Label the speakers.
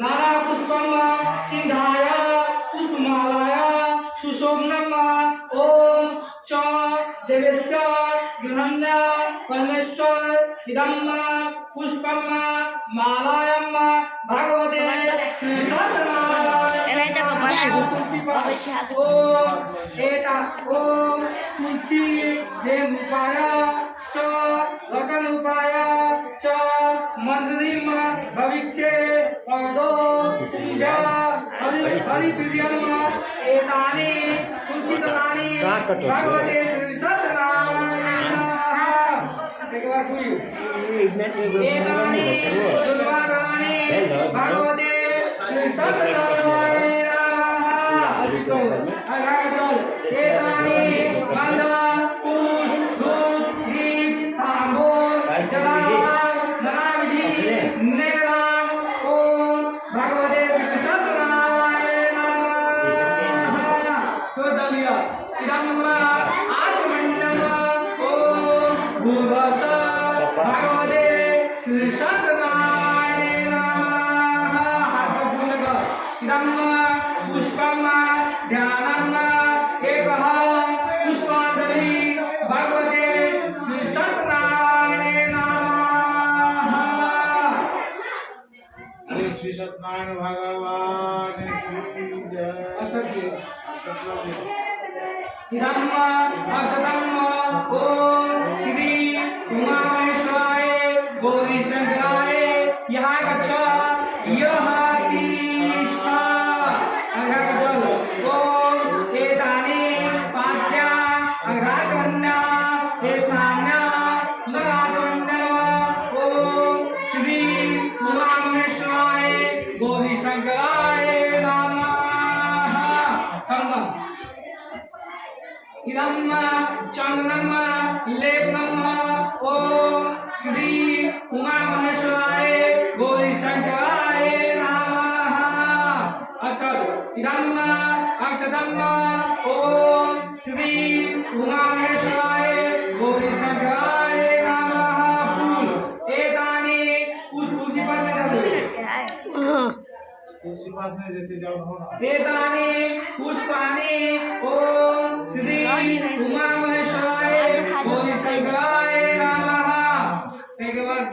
Speaker 1: नाना पुष्पम चिन्हाय पुष्पमालाय सुशोभनम ओम च देवेश्वर गृहण्य परमेश्वर इदम पुष्पम मालायम भगवते श्री सत्यनारायण ओम एता ओम तुलसी देवरूपाय च रतनरूपाय च मंजरीम भविष्ये पदो पूजा हरि प्रियम एतानि तुलसीदलानि भगवते श्री सत्यनारायण एक बार पूरी एतानि दुर्वाराणि भगवते श्री सत्यनारायण एतानि गंध पुष्प धूप दीप तांबूल जलावन ननाविधि नैवेद्यम ओम भगवते श्री सत्यनारायण नमः। तो चलिए इदम आचमण्यम ओम भूर्भुवः भगवते श्री सत्यनारायण नमः। हाथ को फूलकर इदम पुष्पम ध्यानम एकः पुष्पांजलि भगवते श्री सत्यनारायण नमः।
Speaker 2: श्री सत्यनारायण भगवान की जय।
Speaker 1: अच्छा किए
Speaker 2: सत्यनारायण
Speaker 1: इदम अक्षतम ओम श्री उमामहेश्वराय गौरीशंकराय यः गच्छ यः तिष्ठा अघजल ओम एतानि पाद्या अघाचमन्या एस्नाम्या नगाचमन्या ओम श्री उमामहेश्वराय गौरीशंकराय नमः। चंदन इदम चंदनम लेपनम ओम श्री उमामहेश्वराय गौरीशंकराय नमः। अच्छा इदम अक्षतम ओम श्री उमामहेश्वराय गौरीशंकराय नमः। फूल एतानि तुलसी पर में डालो
Speaker 2: तुलसी पास में देते जाओ होना।
Speaker 1: एतानि पुष्पाणि ओम श्री उमामहेश्वराय गौरीशंकराय नमः। एक बार